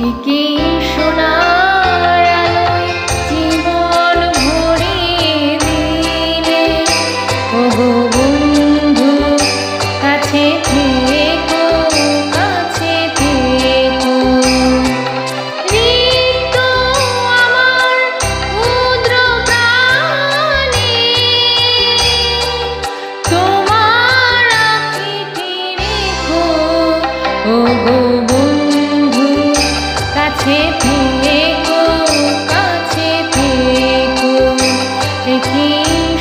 একে সোনার আলোয় জীবন ভরিয়ে দিলে। ওগো বন্ধু কাছে থেকো, কাছে থেকো। রিক্ত আমার ক্ষুদ্র প্রাণে তোমার আঁখিকে রেখো। ওগো বন্ধু কাছে থেকো, কাছে থেকো। একে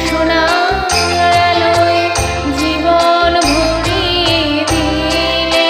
সোনার আলোয় জীবন ভরিয়ে দিলে।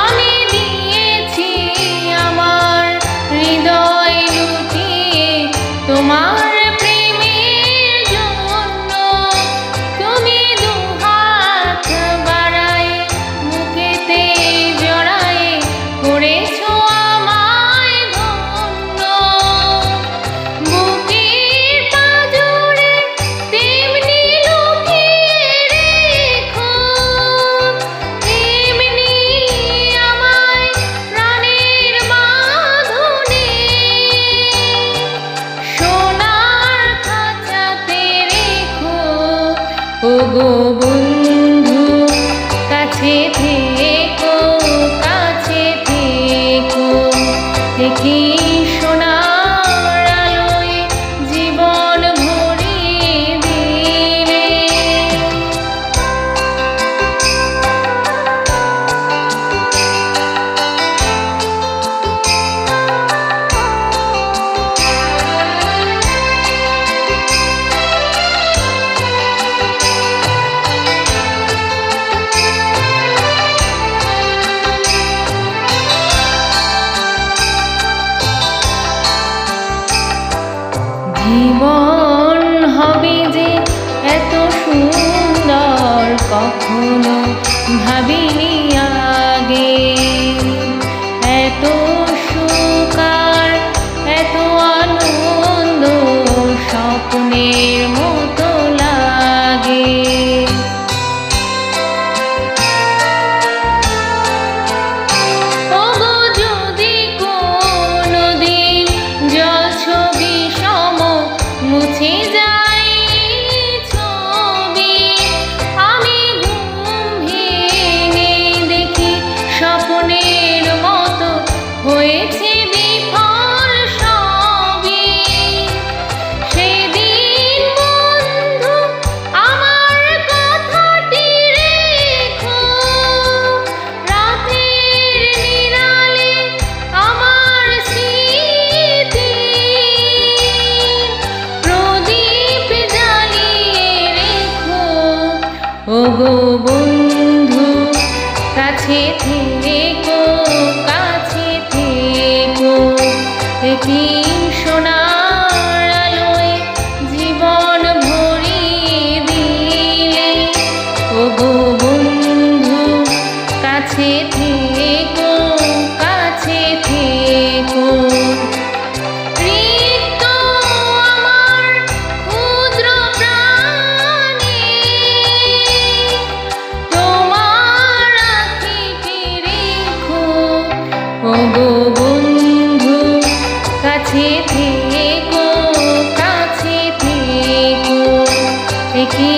আমি দিয়েছি আমার হৃদয় লুটিয়ে তোমার প্রেমের জন্য। তুমি দুহাত বাড়ায় বুকেতে জড়ায় করেছো আমায় ধন্য। বুকের পাঁজরে তেমনি লুকিয়ে রেখো, তেমনি আমায় প্রাণের বাঁধনে সোনার খাঁচাতে রেখো। ওগো বন্ধু কাছে থেকো, কাছে থেকো। একে সোনার আলোয় জীবন ভরিয়ে দিলে। জীবন হবে যে এত সুন্দর কখনো ভাবিনি আগে। এত সুখ আর এত আনন্দ স্বপ্নের মতো লাগে। ওগো যদি কোনোদিন জলছবি সম মুছে যায় ছবি, আমি ঘুম ভেঙে দেখি স্বপ্নের মতো হয়েছে বিফল সবই। সেদিন বন্ধু আমার কথাটি রেখো, রাতের নিরালে আমার স্মৃতি প্রদীপ জ্বালিয়ে রেখো। ওগো বন্ধু কাছে থেকো, কাছে থেকো। একে সোনার আলোয় জীবন ভরিয়ে দিলে। ওগো বন্ধু কাছে থেকো, কাছে থেকো। রিক্ত আমার ক্ষুদ্র প্রাণে তোমার আঁখিকে রেখো। ওগো বন্ধু কাছে থেকো, কাছে থেকো। একে